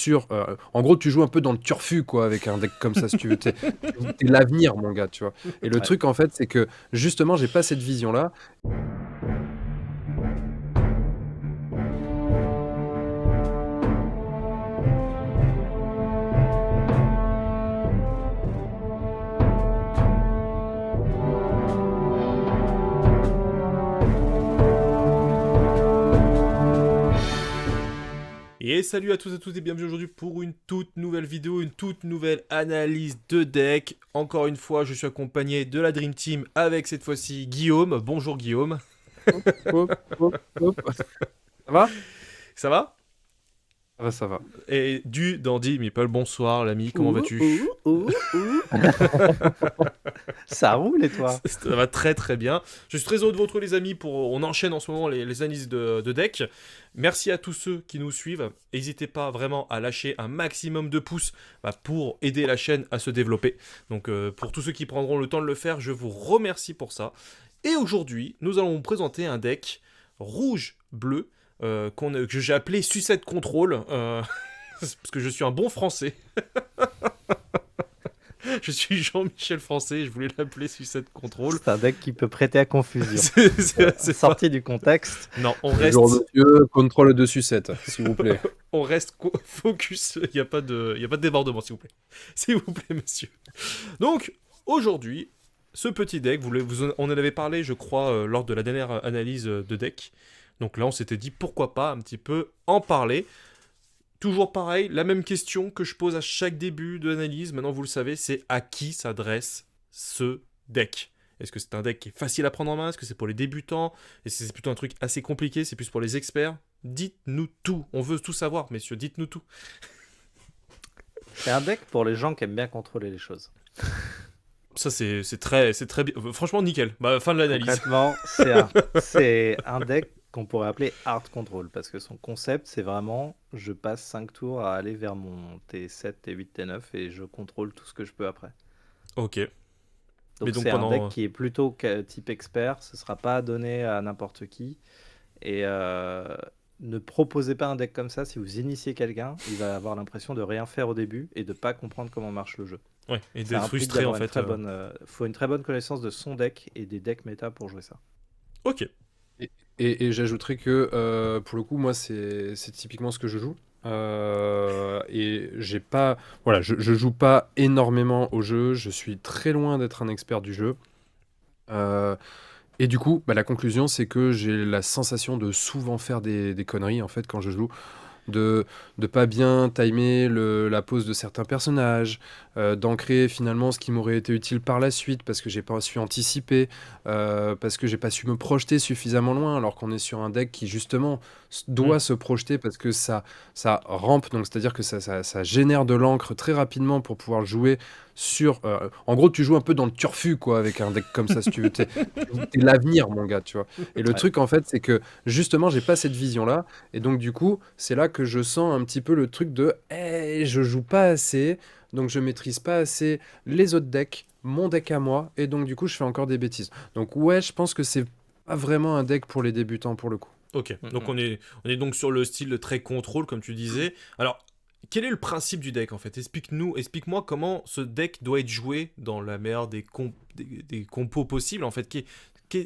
sur... en gros, tu joues un peu dans le turfu, quoi, avec un deck comme ça, si tu veux. T'es l'avenir, mon gars, tu vois. Et le Ouais. truc, en fait, c'est que, justement, j'ai pas cette vision-là. Et salut à tous et toutes et bienvenue aujourd'hui pour une toute nouvelle vidéo, une toute nouvelle analyse de deck. Encore une fois, je suis accompagné de la Dream Team avec cette fois-ci Guillaume. Bonjour Guillaume. Hop, hop, hop, hop. Ça va? Ça va? Ça va, ça va. Et du Dandy Meeple, bonsoir l'ami, comment vas-tu? ouh. Ça roule et toi? Ça va très très bien. Je suis très heureux de vous retrouver les amis on enchaîne en ce moment les analyses de deck. Merci à tous ceux qui nous suivent. N'hésitez pas vraiment à lâcher un maximum de pouces pour aider la chaîne à se développer. Donc pour tous ceux qui prendront le temps de le faire, je vous remercie pour ça. Et aujourd'hui, nous allons vous présenter un deck rouge-bleu que j'ai appelé Sucette Control. Parce que je suis un bon français. Je suis Jean-Michel Français, je voulais l'appeler Sucette Control. C'est un deck qui peut prêter à confusion. C'est Sorti du contexte. Non, on Bonjour, reste, monsieur, contrôle de sucette, s'il vous plaît. on reste focus, il n'y a pas de débordement, s'il vous plaît. S'il vous plaît, monsieur. Donc, aujourd'hui, ce petit deck, on en avait parlé, je crois, lors de la dernière analyse de deck. Donc là, on s'était dit, pourquoi pas un petit peu en parler. Toujours pareil, la même question que je pose à chaque début de l'analyse, maintenant vous le savez, c'est à qui s'adresse ce deck? Est-ce que c'est un deck qui est facile à prendre en main? Est-ce que c'est pour les débutants? Est-ce que c'est plutôt un truc assez compliqué? C'est plus pour les experts? Dites-nous tout, on veut tout savoir, messieurs, dites-nous tout. C'est un deck pour les gens qui aiment bien contrôler les choses. Ça c'est très bien, franchement nickel, fin de l'analyse. Concrètement, c'est un deck qu'on pourrait appeler hard control, parce que son concept, c'est vraiment, je passe 5 tours à aller vers mon T7, T8, T9, et je contrôle tout ce que je peux après. Ok. Donc Mais donc c'est pendant... un deck qui est plutôt type expert, ce sera pas donné à n'importe qui, et ne proposez pas un deck comme ça. Si vous initiez quelqu'un, il va avoir l'impression de rien faire au début, et de pas comprendre comment marche le jeu. Ouais, et Ça d'être implique frustré en d'avoir fait. faut une très bonne connaissance de son deck et des decks méta pour jouer ça. Ok. Et j'ajouterais que pour le coup, moi, c'est typiquement ce que je joue. Et j'ai pas, voilà, je joue pas énormément au jeu. Je suis très loin d'être un expert du jeu. Et du coup, la conclusion, c'est que j'ai la sensation de souvent faire des conneries en fait quand je joue. De pas bien timer la pose de certains personnages, d'ancrer finalement ce qui m'aurait été utile par la suite parce que j'ai pas su anticiper, parce que j'ai pas su me projeter suffisamment loin, alors qu'on est sur un deck qui justement doit se projeter parce que ça rampe, donc c'est-à-dire que ça génère de l'encre très rapidement pour pouvoir jouer sur... en gros, tu joues un peu dans le turfu, quoi, avec un deck comme ça, si tu veux. T'es l'avenir, mon gars, tu vois. Et le Ouais. truc, en fait, c'est que justement, j'ai pas cette vision-là. Et donc, du coup, c'est là que je sens un petit peu le truc de hey, je joue pas assez, donc je maîtrise pas assez les autres decks, mon deck à moi, et donc, du coup, je fais encore des bêtises. Donc, ouais, je pense que c'est pas vraiment un deck pour les débutants, pour le coup. Ok, donc on est donc sur le style très contrôle, comme tu disais. Alors, quel est le principe du deck en fait? Explique-moi comment ce deck doit être joué dans la meilleure des compos possibles en fait.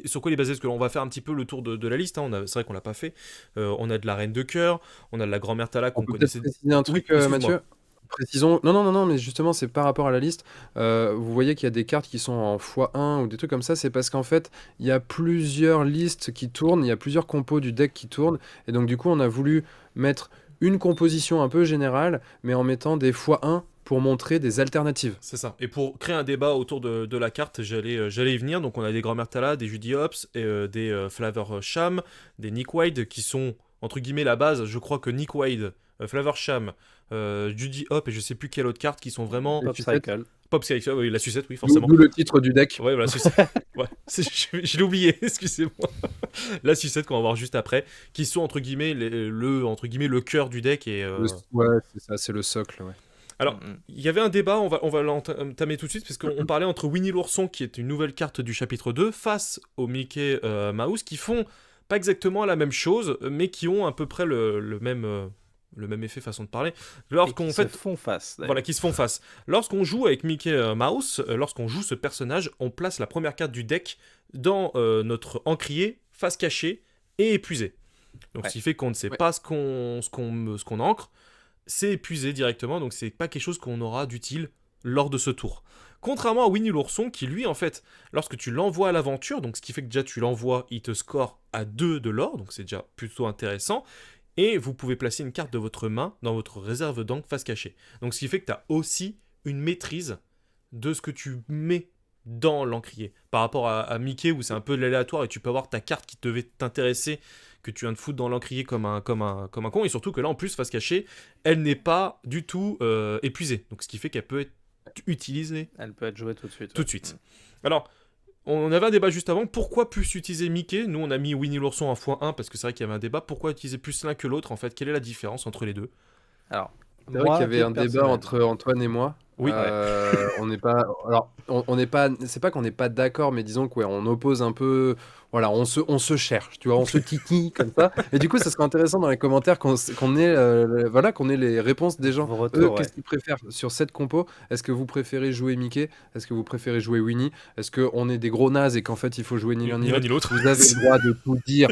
Sur quoi il est basé? Parce que on va faire un petit peu le tour de la liste, hein. C'est vrai qu'on l'a pas fait. On a de la Reine de Cœur, on a de la Grand-Mère Tala On qu'on peut peut-être connaissait. préciser un Oui, truc, excuse-moi. Mathieu? Précisons. Non, non, non, non, mais justement, c'est par rapport à la liste. Vous voyez qu'il y a des cartes qui sont en x1 ou des trucs comme ça. C'est parce qu'en fait, il y a plusieurs listes qui tournent, il y a plusieurs compos du deck qui tournent. Et donc, du coup, on a voulu mettre une composition un peu générale, mais en mettant des x1 pour montrer des alternatives. C'est ça. Et pour créer un débat autour de la carte, j'allais y venir. Donc on a des Grand-Mère Tala, des Judy Hopps, et des Flavor Sham, des Nick Wade qui sont entre guillemets la base. Je crois que Nick Wade, Flavor Sham, Judy Hop et je sais plus quelle autre carte qui sont vraiment Pop Cycle. Pop Cycle, oui, la sucette, oui, forcément. D'où le titre du deck. Ouais, voilà, sucette. Ouais, je l'ai oublié, excusez-moi. La sucette qu'on va voir juste après, qui sont entre guillemets le cœur du deck et. Ouais, c'est ça, c'est le socle, ouais. Alors, il y avait un débat, on va l'entamer tout de suite, parce qu'on parlait entre Winnie l'ourson, qui est une nouvelle carte du chapitre 2, face au Mickey Mouse, qui font pas exactement la même chose, mais qui ont à peu près le même le même effet, façon de parler. Et Lorsqu'on qui fait, se font face. voilà, qui se font face. Lorsqu'on joue avec Mickey Mouse, lorsqu'on joue ce personnage, on place la première carte du deck dans notre encrier, face cachée et épuisé. Donc Ouais. ce qui fait qu'on ne sait Ouais. pas ce qu'on ancre, c'est épuisé directement, donc c'est pas quelque chose qu'on aura d'utile lors de ce tour. Contrairement à Winnie l'ourson qui lui en fait, lorsque tu l'envoies à l'aventure, donc ce qui fait que déjà tu l'envoies, il te score à 2 de l'or, donc c'est déjà plutôt intéressant, et vous pouvez placer une carte de votre main dans votre réserve d'encre face cachée. Donc ce qui fait que tu as aussi une maîtrise de ce que tu mets dans l'encrier. Par rapport à Mickey où c'est un peu de l'aléatoire et tu peux avoir ta carte qui devait t'intéresser que tu viens de foutre dans l'encrier comme un con, et surtout que là en plus face cachée, elle n'est pas du tout épuisée. Donc ce qui fait qu'elle peut être utilisée Elle peut être jouée tout de suite. tout de suite. Alors, on avait un débat juste avant, pourquoi plus utiliser Mickey? Nous on a mis Winnie l'ourson en x1 parce que c'est vrai qu'il y avait un débat, pourquoi utiliser plus l'un que l'autre en fait? Quelle est la différence entre les deux? Alors, C'est vrai qu'il y avait un débat entre Antoine et moi. Oui. On n'est pas. Alors, on n'est pas. C'est pas qu'on n'est pas d'accord, mais disons qu'on oppose un peu. Voilà, on se cherche, tu vois, on se titille comme ça. Et du coup, ça serait intéressant dans les commentaires qu'on ait, voilà, qu'on ait les réponses des gens. Vos retours, Qu'est-ce qu'ils préfèrent sur cette compo? Est-ce que vous préférez jouer Mickey? Est-ce que vous préférez jouer Winnie? Est-ce qu'on est des gros nazes et qu'en fait il faut jouer ni l'un ni l'autre? Vous avez le droit de tout dire.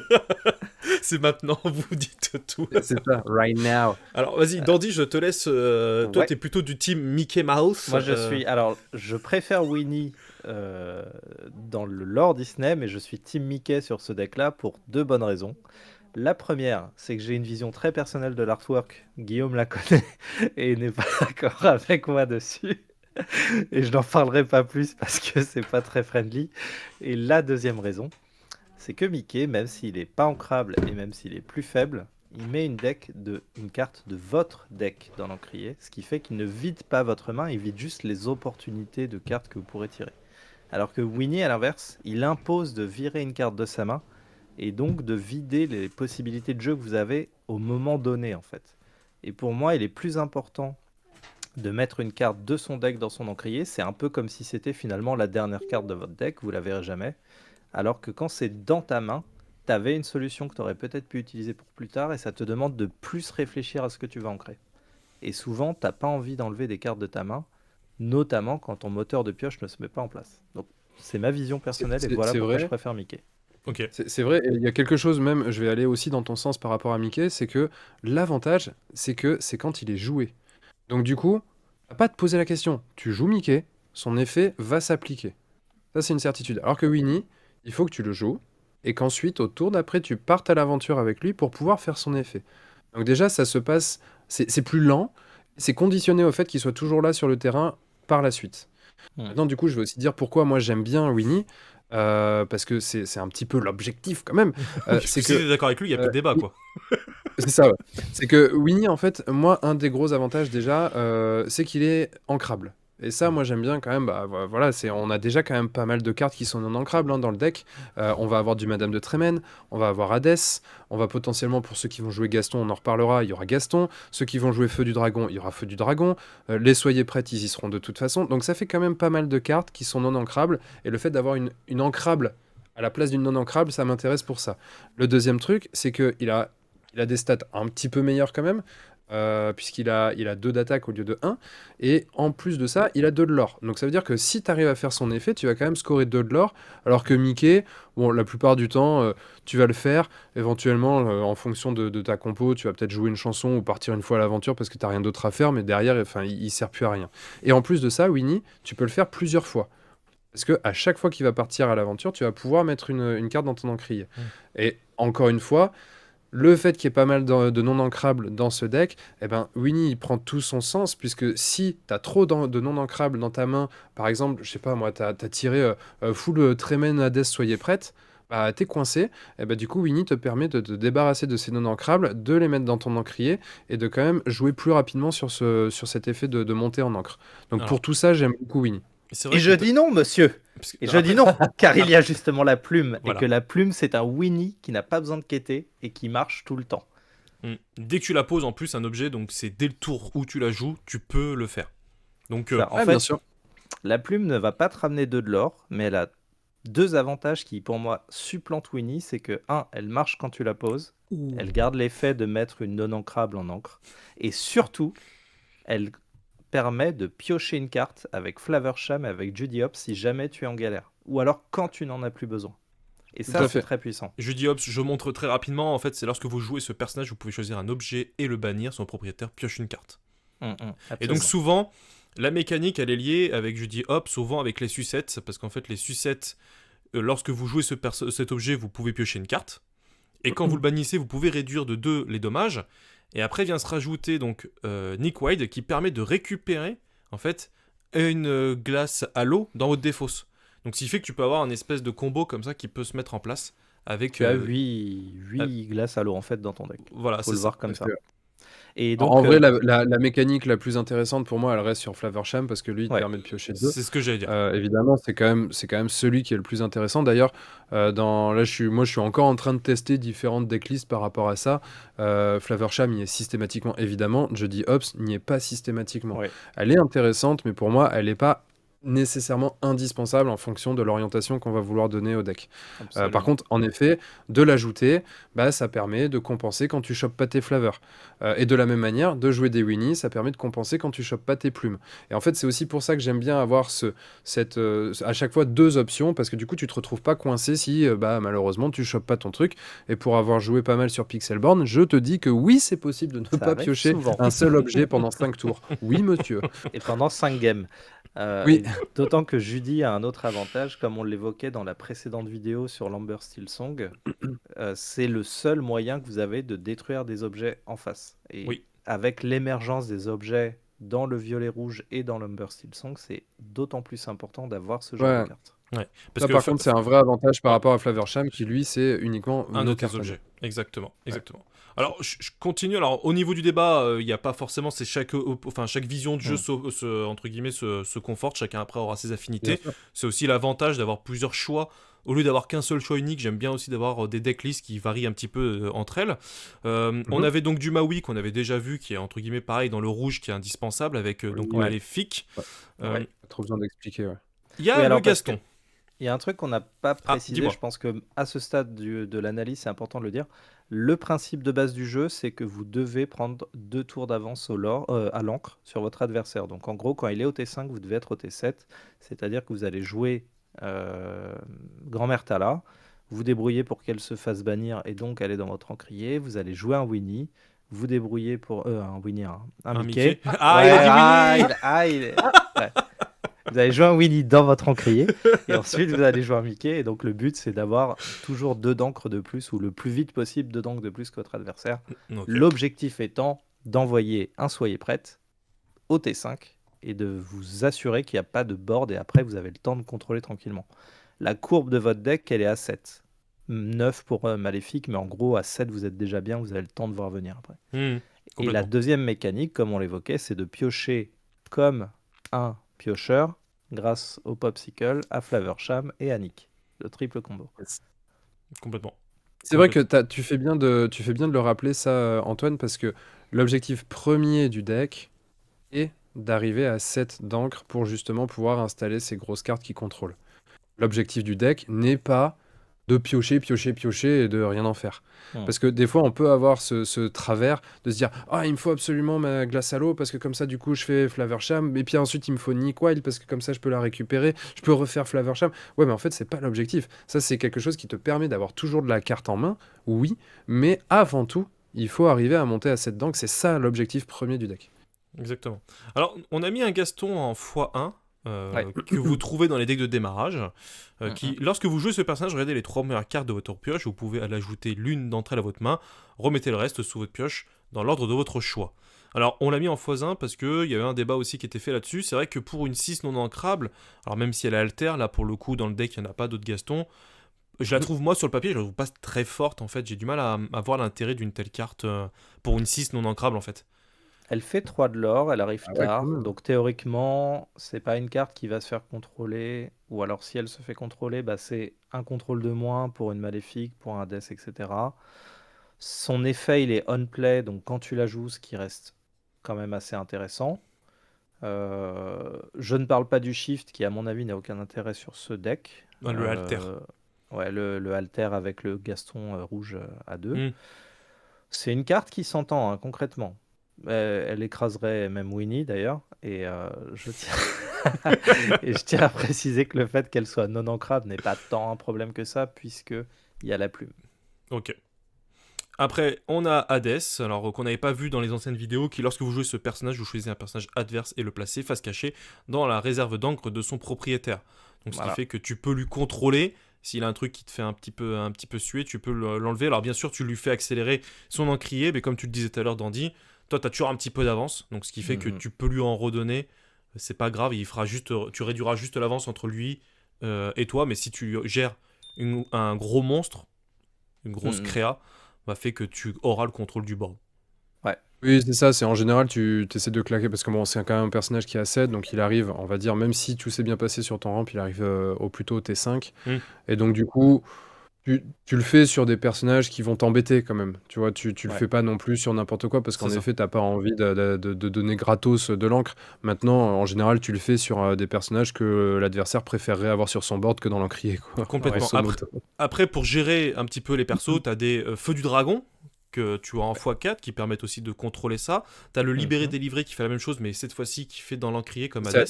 C'est maintenant, vous dites tout. C'est ça, right now. Alors vas-y, Dandy, je te laisse. Toi, Ouais. t'es plutôt du team Mickey Mouse. Moi, je préfère Winnie dans le lore Disney, mais je suis Team Mickey sur ce deck-là pour 2 bonnes raisons. La première, c'est que j'ai une vision très personnelle de l'artwork. Guillaume la connaît et n'est pas d'accord avec moi dessus. Et je n'en parlerai pas plus parce que c'est pas très friendly. Et la deuxième raison, c'est que Mickey, même s'il est pas ancrable et même s'il est plus faible, il met une carte de votre deck dans l'encrier, ce qui fait qu'il ne vide pas votre main, il vide juste les opportunités de cartes que vous pourrez tirer. Alors que Winnie, à l'inverse, il impose de virer une carte de sa main et donc de vider les possibilités de jeu que vous avez au moment donné en fait. Et pour moi, il est plus important de mettre une carte de son deck dans son encrier, c'est un peu comme si c'était finalement la dernière carte de votre deck, vous la verrez jamais. Alors que quand c'est dans ta main, tu avais une solution que tu aurais peut-être pu utiliser pour plus tard et ça te demande de plus réfléchir à ce que tu vas ancrer. Et souvent, tu n'as pas envie d'enlever des cartes de ta main, notamment quand ton moteur de pioche ne se met pas en place. Donc, c'est ma vision personnelle et voilà C'est pourquoi vrai. je préfère Mickey. Ok. C'est vrai, et il y a quelque chose même, je vais aller aussi dans ton sens par rapport à Mickey, c'est que l'avantage, c'est que c'est quand il est joué. Donc du coup, t'as pas à te poser la question. Tu joues Mickey, son effet va s'appliquer. Ça, c'est une certitude. Alors que Winnie, il faut que tu le joues, et qu'ensuite, au tour d'après, tu partes à l'aventure avec lui pour pouvoir faire son effet. Donc déjà, ça se passe, c'est plus lent, c'est conditionné au fait qu'il soit toujours là sur le terrain par la suite. Maintenant, du coup, je vais aussi dire pourquoi moi j'aime bien Winnie, parce que c'est un petit peu l'objectif quand même. Si t'es d'accord avec lui, il y a plus de débat, quoi. C'est ça, ouais. C'est que Winnie, en fait, moi, un des gros avantages déjà, c'est qu'il est ancrable. Et ça, moi, j'aime bien quand même. Bah, voilà, on a déjà quand même pas mal de cartes qui sont non ancrables dans le deck. On va avoir du Madame de Trémène, on va avoir Hadès, on va potentiellement, pour ceux qui vont jouer Gaston, on en reparlera, il y aura Gaston. Ceux qui vont jouer Feu du Dragon, il y aura Feu du Dragon. Les Soyez prêtes, ils y seront de toute façon. Donc ça fait quand même pas mal de cartes qui sont non ancrables. Et le fait d'avoir une ancrable à la place d'une non ancrable, ça m'intéresse pour ça. Le deuxième truc, c'est qu'il a des stats un petit peu meilleures quand même, puisqu'il a 2 d'attaque au lieu de 1. Et en plus de ça, il a 2 de l'or. Donc ça veut dire que si tu arrives à faire son effet, tu vas quand même scorer 2 de l'or. Alors que Mickey, bon, la plupart du temps, tu vas le faire. Éventuellement, en fonction de ta compo, tu vas peut-être jouer une chanson ou partir une fois à l'aventure parce que tu n'as rien d'autre à faire. Mais derrière, il sert plus à rien. Et en plus de ça, Winnie, tu peux le faire plusieurs fois. Parce qu'à chaque fois qu'il va partir à l'aventure, tu vas pouvoir mettre une carte dans ton encrier. Et encore une fois, le fait qu'il y ait pas mal de non-ancrables dans ce deck, eh ben, Winnie, il prend tout son sens, puisque si tu as trop de non-ancrables dans ta main, par exemple, je sais pas moi, tu as tiré full Trémène Hadès, soyez prête, bah, t'es coincé, et bah, du coup, Winnie te permet de te débarrasser de ces non-ancrables, de les mettre dans ton encrier, et de quand même jouer plus rapidement sur cet effet de montée en encre. Donc Alors, pour tout ça, j'aime beaucoup Winnie. Et je dis non, monsieur. Et je dis non, car il y a justement la plume. Voilà. Et que la plume, c'est un Winnie qui n'a pas besoin de quêter et qui marche tout le temps. Dès que tu la poses, en plus, un objet, donc c'est dès le tour où tu la joues, tu peux le faire. Donc, Ça, en fait, bien sûr. la plume ne va pas te ramener 2 de l'or, mais elle a 2 avantages qui, pour moi, supplantent Winnie, c'est que, elle marche quand tu la poses, elle garde l'effet de mettre une non ancrable en encre, et surtout, elle permet de piocher une carte avec Flaversham et avec Judy Hopps si jamais tu es en galère, ou alors quand tu n'en as plus besoin. Et Tout ça, à c'est fait. très puissant. Je dis hop, je montre très rapidement. En fait, c'est lorsque vous jouez ce personnage, vous pouvez choisir un objet et le bannir. Son propriétaire pioche une carte. Et donc Absolument. souvent, la mécanique, elle est liée avec, je dis hop, souvent avec les sucettes, parce qu'en fait, les sucettes, lorsque vous jouez cet objet, vous pouvez piocher une carte. Et quand vous le bannissez, vous pouvez réduire de 2 les dommages. Et après vient se rajouter donc Nick Wide qui permet de récupérer en fait une glace à l'eau dans votre défausse. Donc ce qui fait que tu peux avoir un espèce de combo comme ça qui peut se mettre en place avec. Tu as 8 glaces à l'eau en fait dans ton deck. Voilà, Faut c'est le ça. voir comme ça. Parce que- Et En donc, vrai, la mécanique la plus intéressante pour moi, elle reste sur Flaversham parce que lui, il te ouais. permet de piocher 2. C'est ce que j'allais dire. Évidemment, c'est quand même celui qui est le plus intéressant. D'ailleurs, là, je suis encore en train de tester différentes decklists par rapport à ça. Flaversham y est systématiquement, évidemment. Jody Hopps n'y est pas systématiquement. Ouais. Elle est intéressante, mais pour moi, elle n'est pas nécessairement indispensable en fonction de l'orientation qu'on va vouloir donner au deck. Absolument. Par contre, en effet, de l'ajouter, bah, ça permet de compenser quand tu chopes pas tes flavors. Et de la même manière, de jouer des Winnie, ça permet de compenser quand tu chopes pas tes plumes. Et en fait, c'est aussi pour ça que j'aime bien avoir à chaque fois 2 options, parce que du coup, tu te retrouves pas coincé si bah, malheureusement tu chopes pas ton truc. Et pour avoir joué pas mal sur Pixelborn, je te dis que oui, c'est possible de ne Ça pas arrive piocher souvent. un seul objet pendant 5 tours. Oui, monsieur. Et pendant 5 games. Oui. Et d'autant que Judy a un autre avantage, comme on l'évoquait dans la précédente vidéo sur l'Amber Steel Song, c'est le seul moyen que vous avez de détruire des objets en face. Et Oui. avec l'émergence des objets dans le violet rouge et dans l'Amber Steel Song, c'est d'autant plus important d'avoir ce genre Ouais. de carte. Parce Ça, que par contre, c'est un vrai avantage par rapport à Flaversham qui, lui, c'est uniquement un nos de tes cartes à objets. Exactement. Alors, je continue. Alors, au niveau du débat, il n'y a pas forcément. C'est chaque vision de jeu, entre guillemets, se conforte. Chacun après aura ses affinités. Bien sûr. C'est aussi l'avantage d'avoir plusieurs choix. Au lieu d'avoir qu'un seul choix unique, j'aime bien aussi d'avoir des decklists qui varient un petit peu entre elles. On avait donc du Maui qu'on avait déjà vu, qui est entre guillemets pareil dans le rouge, qui est indispensable avec donc Ouais. Maléfique. Ouais. Pas trop besoin d'expliquer, ouais. Il y a Oui, le alors, parce Gaston. Il y a un truc qu'on n'a pas précisé, dis-moi. je pense que à ce stade de l'analyse, c'est important de le dire. Le principe de base du jeu, c'est que vous devez prendre 2 tours d'avance à l'encre sur votre adversaire. Donc en gros, quand il est au T5, vous devez être au T7, c'est-à-dire que vous allez jouer Grand-mère Tala, vous débrouillez pour qu'elle se fasse bannir et donc elle est dans votre encrier, vous allez jouer un Winnie, vous débrouillez pour... un Winnie, un Mickey. Ah, Ouais, il a dit Winnie. ouais. Vous allez jouer un Winnie dans votre encrier et ensuite vous allez jouer un Mickey. Et donc le but c'est d'avoir toujours 2 d'encre de plus ou le plus vite possible 2 d'encre de plus que votre adversaire. Ok. L'objectif étant d'envoyer un Soyez prête au T5 et de vous assurer qu'il n'y a pas de board et après vous avez le temps de contrôler tranquillement. La courbe de votre deck elle est à 7. 9 pour Maléfique, mais en gros à 7 vous êtes déjà bien, vous avez le temps de voir venir après. Et la Complètement. deuxième mécanique, comme on l'évoquait, c'est de piocher comme un piocheur grâce au Popsicle, à Flaversham et à Nick. Le triple combo. Complètement. C'est vrai que tu fais bien de le rappeler ça, Antoine, parce que l'objectif premier du deck est d'arriver à 7 d'encre pour justement pouvoir installer ces grosses cartes qui contrôlent. L'objectif du deck n'est pas de piocher et de rien en faire. Parce que des fois, on peut avoir ce travers de se dire « Ah, il me faut absolument ma glace à l'eau parce que comme ça, du coup, je fais Flaversham. Et puis ensuite, il me faut Nick Wild parce que comme ça, je peux la récupérer. Je peux refaire Flaversham. » Ouais, mais en fait, c'est pas l'objectif. Ça, c'est quelque chose qui te permet d'avoir toujours de la carte en main, oui, mais avant tout, il faut arriver à monter à 7 d'encre. C'est ça l'objectif premier du deck. Exactement. Alors, on a mis un Gaston en x1 Ouais. que vous trouvez dans les decks de démarrage. Qui, lorsque vous jouez ce personnage, regardez les 3 premières cartes de votre pioche, vous pouvez ajouter l'une d'entre elles à votre main, remettez le reste sous votre pioche dans l'ordre de votre choix. Alors, on l'a mis en x1 parce qu'il y avait un débat aussi qui était fait là-dessus. C'est vrai que pour une 6 non ancrable, alors même si elle est alter, là pour le coup, dans le deck, il n'y en a pas d'autres Gaston. Je la trouve, moi, sur le papier, je la trouve pas très forte en fait. J'ai du mal à voir l'intérêt d'une telle carte pour une 6 non ancrable en fait. Elle fait 3 de l'or, elle arrive ouais, tard, quand même. donc théoriquement, c'est pas une carte qui va se faire contrôler, ou alors si elle se fait contrôler, bah, c'est un contrôle de moins pour une maléfique, pour un death, etc. Son effet, il est on-play, donc quand tu la joues, ce qui reste quand même assez intéressant. Je ne parle pas du shift qui, à mon avis, n'a aucun intérêt sur ce deck. Le alter. Ouais, le alter avec le Gaston rouge à 2. Hmm. C'est une carte qui s'entend, hein, concrètement. Elle écraserait même Winnie d'ailleurs. Et je tiens... et je tiens à préciser que le fait qu'elle soit non ancrable n'est pas tant un problème que ça, puisqu'il y a la plume. Ok. Après, on a Hades, alors qu'on n'avait pas vu dans les anciennes vidéos, qui lorsque vous jouez ce personnage, vous choisissez un personnage adverse et le placez face cachée dans la réserve d'encre de son propriétaire. Donc ce qui fait que tu peux lui contrôler. S'il a un truc qui te fait un petit peu suer, tu peux l'enlever. Alors bien sûr, tu lui fais accélérer son encrier, mais comme tu le disais tout à l'heure, Dandy, toi, tu as toujours un petit peu d'avance. Donc ce qui fait que tu peux lui en redonner. C'est pas grave, tu réduiras juste l'avance entre lui et toi. Mais si tu gères un gros monstre, une grosse créa, fait que tu auras le contrôle du board. Oui, c'est ça, c'est en général, tu essaies de claquer, parce que bon, c'est quand même un personnage qui a 7, donc il arrive, on va dire, même si tout s'est bien passé sur ton ramp, il arrive au plus tôt au T5, et donc du coup, tu le fais sur des personnages qui vont t'embêter quand même, tu vois, tu le fais pas non plus sur n'importe quoi, parce qu'en effet, t'as pas envie de donner gratos de l'encre. Maintenant, en général, tu le fais sur des personnages que l'adversaire préférerait avoir sur son board que dans l'encrier, quoi. Complètement. Après, pour gérer un petit peu les persos, t'as des feux du dragon, que tu as en x4 qui permettent aussi de contrôler ça. T'as le libéré délivré qui fait la même chose, mais cette fois-ci qui fait dans l'encrier comme Hades.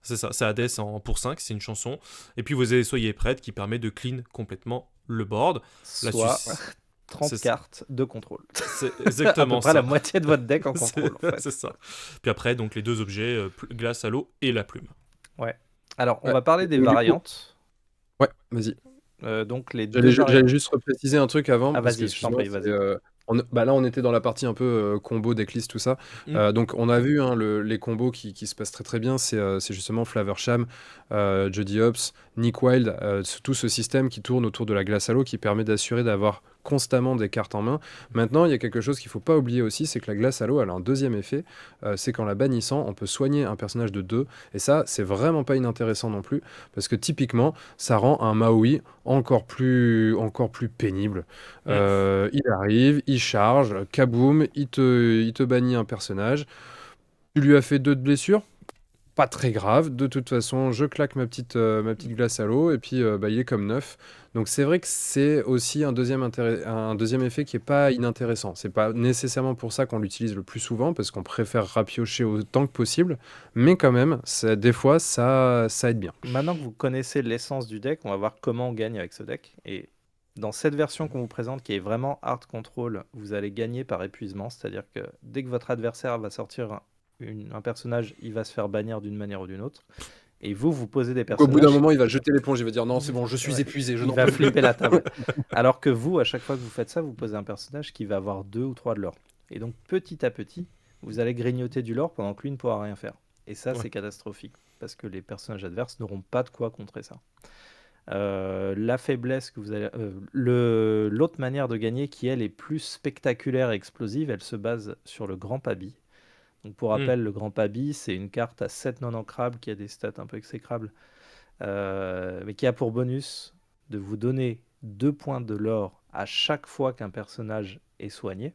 C'est ça, c'est Hades pour 5, c'est une chanson. Et puis vous avez Soyez prête qui permet de clean complètement le board. Soit 30 cartes de contrôle. C'est exactement à peu près la moitié de votre deck en contrôle. En fait. C'est ça. Puis après, donc les deux objets, glace à l'eau et la plume. Ouais. Alors, on va parler des variantes. Ouais, vas-y. Donc les J'allais juste repréciser un truc avant. Parce vas-y, je t'en prie, vas-y. Là, on était dans la partie un peu combo, decklist, tout ça. Donc, on a vu les combos qui se passent très très bien. C'est justement Flaversham, Jody Hopps, Nick Wilde, tout ce système qui tourne autour de la glace à l'eau qui permet d'assurer d'avoir constamment des cartes en main. Maintenant, il y a quelque chose qu'il ne faut pas oublier aussi, c'est que la glace à l'eau, elle a un deuxième effet. C'est qu'en la bannissant, on peut soigner un personnage de 2. Et ça, c'est vraiment pas inintéressant non plus. Parce que typiquement, ça rend un Maui encore plus pénible. Il arrive, il charge, kaboum, il te bannit un personnage. Tu lui as fait 2 de blessures, pas très grave. De toute façon, je claque ma petite glace à l'eau et puis il est comme neuf. Donc c'est vrai que c'est aussi un deuxième effet qui est pas inintéressant. C'est pas nécessairement pour ça qu'on l'utilise le plus souvent parce qu'on préfère rapiocher autant que possible, mais quand même, des fois ça aide bien. Maintenant que vous connaissez l'essence du deck, on va voir comment on gagne avec ce deck. Et dans cette version qu'on vous présente, qui est vraiment hard control, vous allez gagner par épuisement, c'est-à-dire que dès que votre adversaire va sortir un personnage, il va se faire bannir d'une manière ou d'une autre. Et vous posez des personnages... Au bout d'un moment, il va jeter l'éponge, il va dire non, c'est bon, je suis épuisé. Il va flipper la table. Alors que vous, à chaque fois que vous faites ça, vous posez un personnage qui va avoir 2 ou 3 de l'or. Et donc, petit à petit, vous allez grignoter du lore pendant que lui ne pourra rien faire. Et ça, c'est catastrophique, parce que les personnages adverses n'auront pas de quoi contrer ça. La faiblesse que vous allez... l'autre manière de gagner, qui elle est plus spectaculaire et explosive, elle se base sur le Grand Pabi. Donc pour rappel, le Grand Pabi, c'est une carte à 7 non ancrables qui a des stats un peu exécrables, mais qui a pour bonus de vous donner 2 points de l'or à chaque fois qu'un personnage est soigné.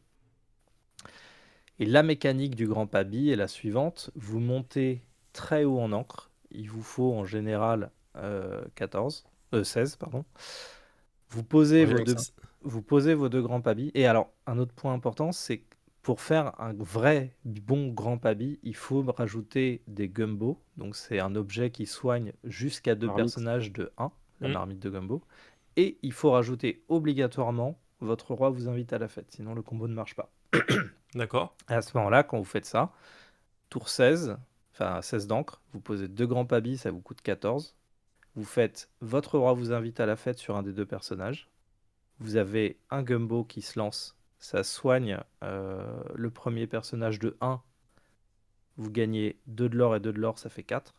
Et la mécanique du Grand Pabi est la suivante. Vous montez très haut en encre. Il vous faut en général 16. Pardon. Vous posez vos 2 grands Pabi. Et alors, un autre point important, c'est que pour faire un vrai bon grand Pabi, il faut rajouter des Gumbo. Donc c'est un objet qui soigne jusqu'à 2 personnages de 1, la marmite de Gumbo. Et il faut rajouter obligatoirement votre roi vous invite à la fête, sinon le combo ne marche pas. D'accord. Et à ce moment-là, quand vous faites ça, tour 16, enfin 16 d'encre, vous posez 2 grands Pabi, ça vous coûte 14. Vous faites votre roi vous invite à la fête sur un des 2 personnages. Vous avez un Gumbo qui se lance. Ça soigne le premier personnage de 1. Vous gagnez 2 de l'or et 2 de l'or, ça fait 4.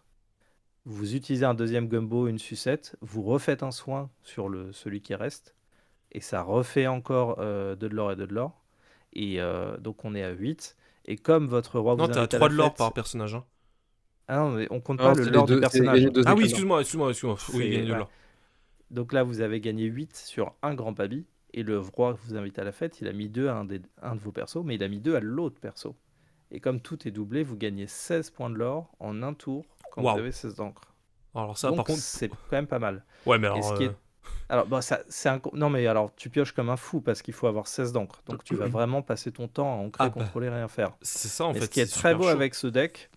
Vous utilisez un deuxième Gumbo, une sucette. Vous refaites un soin sur celui qui reste. Et ça refait encore 2 de l'or et 2 de l'or. Et donc on est à 8. Et comme votre roi vous invite à la fête... t'as 3 de l'or par personnage. Hein. Ah non, mais on compte pas le l'or du personnage. Ah oui, excuse-moi. Oui, gagner de l'or. Donc là, vous avez gagné 8 sur un grand Pabi. Et le roi vous invite à la fête, il a mis 2 à un de vos persos, mais il a mis 2 à l'autre perso. Et comme tout est doublé, vous gagnez 16 points de l'or en un tour quand vous Waouh. avez 16 d'encre. Alors ça, par Donc contre, c'est quand même pas mal. ouais, mais Et alors, ce qui est... Alors, bah, non, mais alors tu pioches comme un fou parce qu'il faut avoir 16 d'encre. Donc tu vas vraiment passer ton temps à ancrer, ah bah, contrôler, rien faire. c'est ça en Mais ce fait, qui est c'est très super beau chaud. avec ce deck,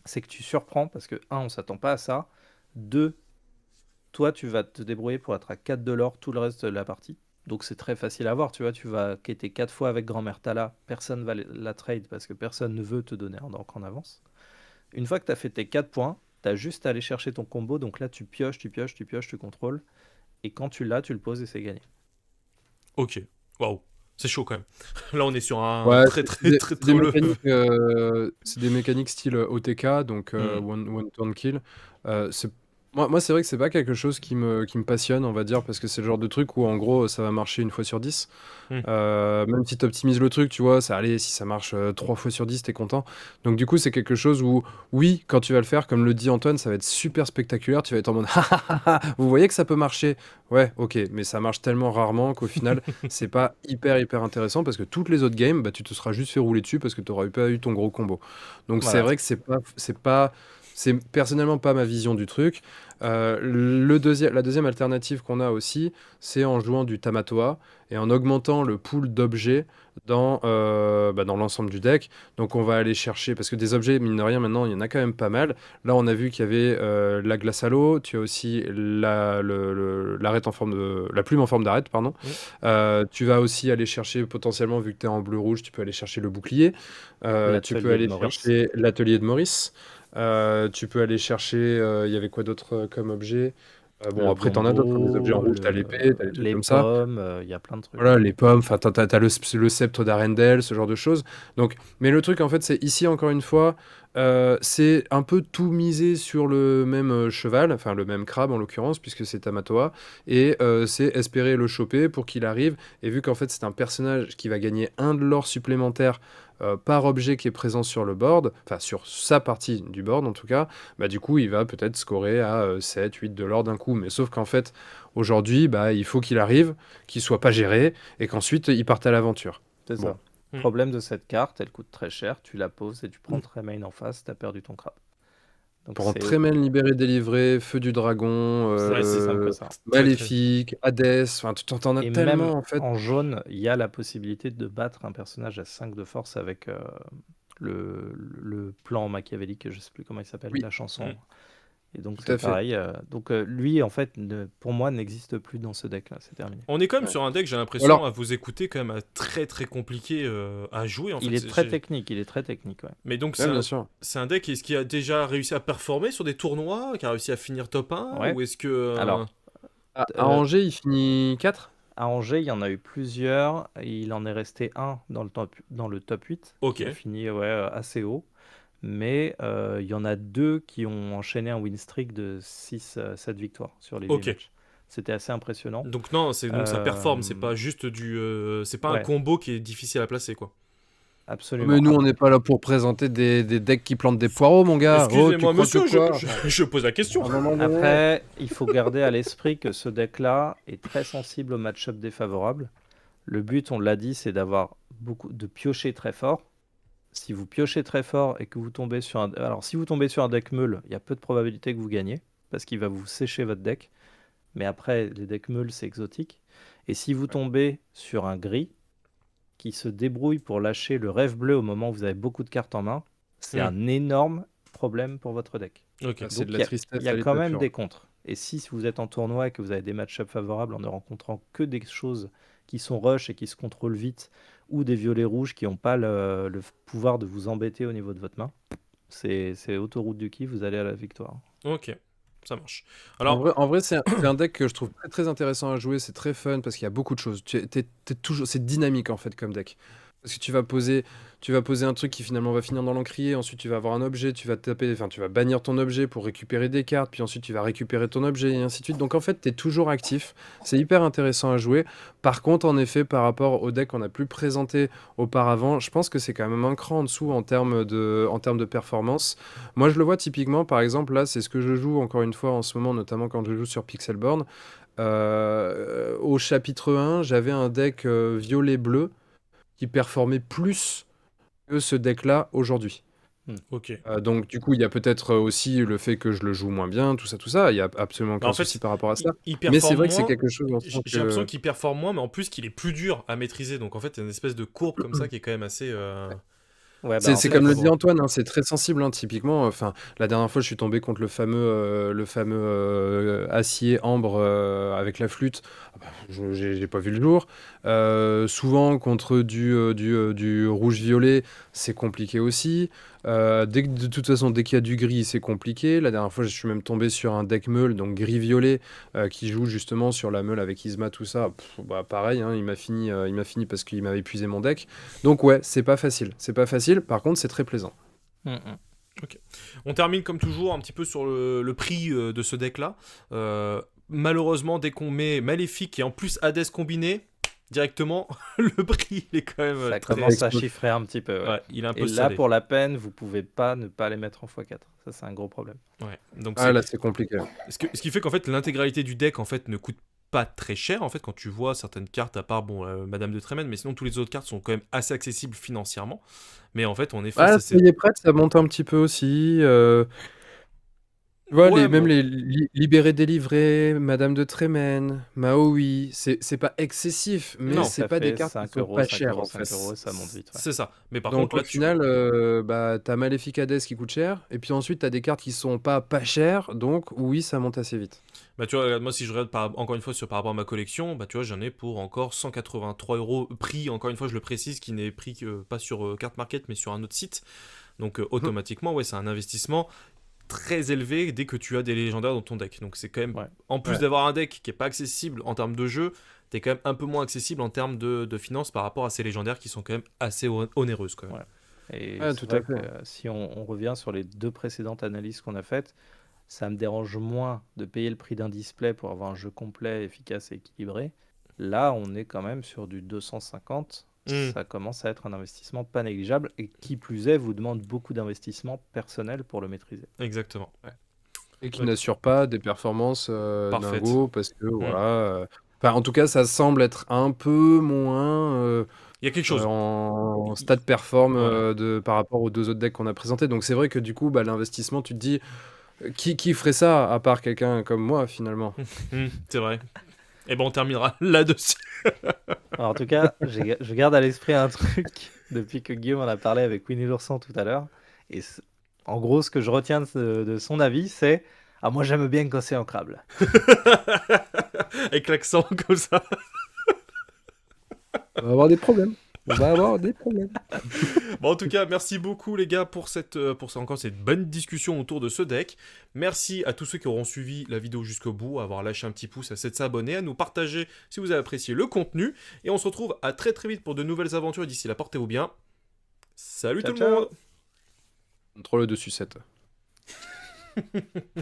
c'est que tu surprends parce que, on s'attend pas à ça. 2, toi, tu vas te débrouiller pour être à 4 de l'or tout le reste de la partie. Donc c'est très facile à voir, tu vois, tu vas quêter 4 fois avec Grand-Mère Tala, personne va la trade parce que personne ne veut te donner un d'encre en avance. Une fois que tu as fait tes 4 points, tu as juste à aller chercher ton combo, donc là tu pioches, tu contrôles, et quand tu l'as, tu le poses et c'est gagné. Ok, waouh, c'est chaud quand même. Là, on est sur un Ouais, très très très très haut level. c'est des mécaniques style OTK, donc Hmm. one turn kill. C'est moi, c'est vrai que c'est pas quelque chose qui me passionne, on va dire, parce que c'est le genre de truc où en gros ça va marcher une fois sur 10. Hmm. Même si tu optimises le truc, tu vois, ça allait, si ça marche 3 fois sur 10, t'es content. Donc du coup, c'est quelque chose où, oui, quand tu vas le faire, comme le dit Antoine, ça va être super spectaculaire. Tu vas être en mode, ah, ah, ah, ah, vous voyez que ça peut marcher. Ouais, ok, mais ça marche tellement rarement qu'au final, c'est pas hyper intéressant parce que toutes les autres games, bah, tu te seras juste fait rouler dessus parce que tu pas eu ton gros combo. Donc c'est Voilà. vrai que c'est personnellement pas ma vision du truc. La deuxième alternative qu'on a aussi, c'est en jouant du Tamatoa et en augmentant le pool d'objets dans l'ensemble du deck. Donc on va aller chercher, parce que des objets, mine de rien, maintenant, il y en a quand même pas mal. Là, on a vu qu'il y avait la glace à l'eau, tu as aussi l'arête en forme la plume en forme d'arête, pardon. Hmm. Tu vas aussi aller chercher, potentiellement, vu que tu es en bleu-rouge, tu peux aller chercher le bouclier. Tu peux L'atelier de aller Maurice. chercher l'atelier de Maurice. Tu peux aller chercher, il y avait quoi d'autre comme objet? Bon, Le après, t'en as d'autres, hein, des objets en gombo, rouge, t'as l'épée, t'as des trucs les comme ça. pommes, il y a plein de trucs. Voilà, les pommes, enfin, t'as le sceptre d'Arendelle, ce genre de choses. Donc, mais le truc, en fait, c'est ici, encore une fois, c'est un peu tout misé sur le même cheval, enfin, le même crabe, en l'occurrence, puisque c'est Tamatoa, et c'est espérer le choper pour qu'il arrive. Et vu qu'en fait, c'est un personnage qui va gagner un de l'or supplémentaire par objet qui est présent sur le board, enfin, sur sa partie du board, en tout cas, bah, du coup, il va peut-être scorer à 7, 8 de l'or d'un coup. Mais sauf qu'en fait, aujourd'hui, bah, il faut qu'il arrive, qu'il soit pas géré et qu'ensuite ils partent à l'aventure. C'est Bon. ça. Hmm. Problème de cette carte, elle coûte très cher, tu la poses et tu prends Tremaine en face, t'as perdu ton crabe. Donc Pour c'est Tremen libéré, délivré, Feu du Dragon, Ouais, aussi simple que ça. très très. Maléfique, Hadès, enfin, tu t'en as Et tellement même en fait. en jaune, il y a la possibilité de battre un personnage à 5 de force avec le plan machiavélique, je sais plus comment il s'appelle, Oui, la chanson. Hmm. Et donc tout c'est à fait. pareil. Donc lui, en fait, pour moi, n'existe plus dans ce deck-là, c'est terminé. On est quand même Ouais. sur un deck, j'ai Ou l'impression, alors, à vous écouter, quand même très très compliqué à jouer en fait. Il est très technique, ouais. Mais donc ouais, bien sûr. c'est un deck, est-ce qui a déjà réussi à performer sur des tournois, qui a réussi à finir top 1, Ouais. ou est-ce que... Alors, À Angers, il finit 4. à Angers, il y en a eu plusieurs. Il en est resté un dans le top 8 Ok, qui a fini assez haut. Mais il y en a deux qui ont enchaîné un win streak de 7 victoires sur les 8 ok. matchs. C'était assez impressionnant. Donc non, donc ça performe, c'est Euh, pas juste c'est pas un ouais, combo qui est difficile à placer, quoi. Mais absolument. nous, on n'est pas là pour présenter des decks qui plantent des poireaux, mon gars. Oh, tu Excusez-moi, crois que monsieur, quoi? je pose la question. À un moment donné. Après, il faut garder à l'esprit que ce deck-là est très sensible aux match-up défavorables. Le but, on l'a dit, c'est de piocher très fort. Si vous piochez très fort et que vous tombez sur un... Alors, si vous tombez sur un deck meule, il y a peu de probabilité que vous gagnez, parce qu'il va vous sécher votre deck. Mais après, les decks meules, c'est exotique. Et si vous tombez sur un gris qui se débrouille pour lâcher le rêve bleu au moment où vous avez beaucoup de cartes en main, c'est Hmm. un énorme problème pour votre deck. Ok. Ah, c'est Donc de il la y a, tristesse il y a à quand l'état même pur. des contres. Et si vous êtes en tournoi et que vous avez des match-ups favorables en ne rencontrant que des choses qui sont rush et qui se contrôlent vite, ou des violets rouges qui n'ont pas le pouvoir de vous embêter au niveau de votre main, c'est autoroute du kiff, vous allez à la victoire. Ok, ça marche. En Alors, vrai, c'est un deck que je trouve très intéressant à jouer, c'est très fun parce qu'il y a beaucoup de choses. T'es toujours, c'est dynamique en fait comme deck. Parce que tu vas poser un truc qui finalement va finir dans l'encrier, ensuite tu vas avoir un objet, tu vas taper, enfin tu vas bannir ton objet pour récupérer des cartes, puis ensuite tu vas récupérer ton objet et ainsi de suite. Donc en fait, t'es toujours actif. C'est hyper intéressant à jouer. Par contre, en effet, par rapport au deck qu'on a pu présenter auparavant, je pense que c'est quand même un cran en dessous en termes de performance. Moi, je le vois typiquement, par exemple, là, c'est ce que je joue encore une fois en ce moment, notamment quand je joue sur Pixelborn. Au chapitre 1, j'avais un deck violet-bleu qui performait plus que ce deck-là aujourd'hui. Ok. Donc du coup, il y a peut-être aussi le fait que je le joue moins bien, tout ça. Il y a absolument Bah, aucun en fait, souci par rapport à ça. il Mais c'est performe vrai que c'est moins. quelque chose en J'ai soi j'ai l'impression que... qu'il performe moins, mais en plus qu'il est plus dur à maîtriser. Donc en fait, il y a une espèce de courbe comme ça qui est quand même assez. Ouais, bah C'est en c'est fait, comme le pas dit drôle. Antoine, hein, c'est très sensible, hein, typiquement. Enfin, la dernière fois, je suis tombé contre le fameux acier ambre avec la flûte. Ah bah, j'ai pas vu le jour. Souvent, contre du rouge-violet, c'est compliqué aussi. De toute façon, dès qu'il y a du gris, c'est compliqué. La dernière fois, je suis même tombé sur un deck meule, donc gris-violet, qui joue justement sur la meule avec Isma, tout ça. Bah, pareil, hein, il m'a fini parce qu'il m'avait épuisé mon deck. Donc ouais, c'est pas facile. C'est pas facile, par contre, c'est très plaisant. Mm, mm. On termine comme toujours un petit peu sur le prix de ce deck-là. Malheureusement, dès qu'on met Maléfique et en plus Hades combiné, directement, le prix il est quand même Ça très. commence à explose. chiffrer un petit peu. Ouais. Ouais, il est un Et peu là, salé. pour la peine, vous pouvez pas ne pas les mettre en x4. Ça, c'est un gros problème. Ouais. Donc Ah là, c'est compliqué. ce qui fait qu'en fait l'intégralité du deck en fait ne coûte pas très cher en fait quand tu vois certaines cartes à part Madame de Trémène, mais sinon tous les autres cartes sont quand même assez accessibles financièrement. Mais en fait on est face Ah, à ça y est prête, ça monte un petit peu aussi. Tu vois, ouais même bon. les Libérés délivrés, Madame de Trémène, Maui, c'est pas excessif, mais Non. c'est Ça pas des fait cartes qui 5 sont euros, pas 5 chères euros, en fait. 5 euros, ça monte vite. Ouais. C'est ça. Mais par Donc contre au là tu. final, bah, t'as Maléfique Hades qui coûte cher, et puis ensuite t'as des cartes qui sont pas chères, donc oui, ça monte assez vite. Bah tu vois, regarde, moi si je regarde encore une fois par rapport à ma collection, bah tu vois, j'en ai pour encore 183 euros prix, encore une fois je le précise, qui n'est pris que pas sur Card Market mais sur un autre site. Donc automatiquement, ouais, c'est un investissement très élevé dès que tu as des légendaires dans ton deck. Donc c'est quand même, Ouais. en plus Ouais. d'avoir un deck qui est pas accessible en termes de jeu, t'es quand même un peu moins accessible en termes de finances par rapport à ces légendaires qui sont quand même assez onéreuses quand même. Ouais. Et Ouais, c'est tout à vrai fait. que si on revient sur les 2 précédentes analyses qu'on a faites, ça me dérange moins de payer le prix d'un display pour avoir un jeu complet, efficace et équilibré. Là, on est quand même sur du 250. Hmm, Ça commence à être un investissement pas négligeable et qui plus est, vous demande beaucoup d'investissement personnel pour le maîtriser. exactement. Et qui Ouais, n'assure pas des performances parfaite. dingo, parce que Hmm. voilà. Enfin, en tout cas, ça semble être un peu moins Il y a quelque chose. en Il- stade perform Voilà. par rapport aux deux autres decks qu'on a présentés. Donc c'est vrai que du coup, bah, l'investissement, tu te dis, qui ferait ça à part quelqu'un comme moi finalement? C'est vrai. Et ben on terminera là-dessus. Alors, en tout cas, je garde à l'esprit un truc depuis que Guillaume en a parlé avec Winnie l'ourson tout à l'heure. Et en gros, ce que je retiens de son avis, c'est Ah, moi j'aime bien quand c'est ancrable. Avec l'accent comme ça. On va avoir des problèmes. On va avoir des problèmes. Bon, en tout cas, merci beaucoup les gars encore cette bonne discussion autour de ce deck. Merci à tous ceux qui auront suivi la vidéo jusqu'au bout, à avoir lâché un petit pouce, à s'abonner, à nous partager si vous avez apprécié le contenu. Et on se retrouve à très très vite pour de nouvelles aventures. D'ici là, portez-vous bien. Salut Ciao, tout le ciao! monde. Contrôle de sucette.